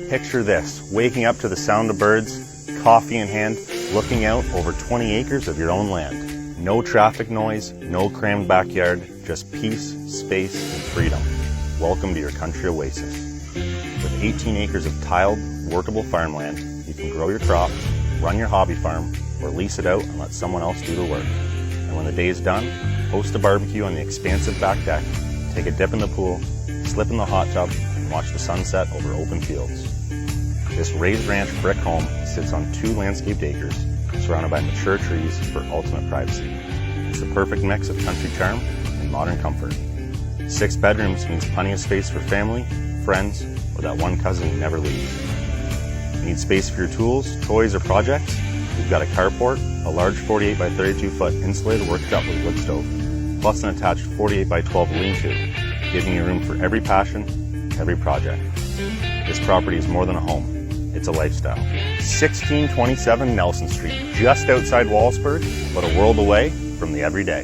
Picture this, waking up to the sound of birds, coffee in hand, looking out over 20 acres of your own land. No traffic noise, no crammed backyard, just peace, space, and freedom. Welcome to your country oasis. With 18 acres of tiled, workable farmland, you can grow your crops, run your hobby farm, or lease it out and let someone else do the work. And when the day is done, host a barbecue on the expansive back deck, take a dip in the pool, slip in the hot tub, and watch the sunset over open fields. This raised ranch brick home sits on 2 landscaped acres, surrounded by mature trees for ultimate privacy. It's the perfect mix of country charm and modern comfort. 6 bedrooms means plenty of space for family, friends, or that one cousin who never leaves. Need space for your tools, toys, or projects? We've got a carport, a large 48 by 32 foot insulated worktop with wood stove, plus an attached 48 by 12 lean-to, giving you room for every passion, every project. This property is more than a home. It's a lifestyle. 1627 Nelson Street, just outside Wallaceburg, but a world away from the everyday.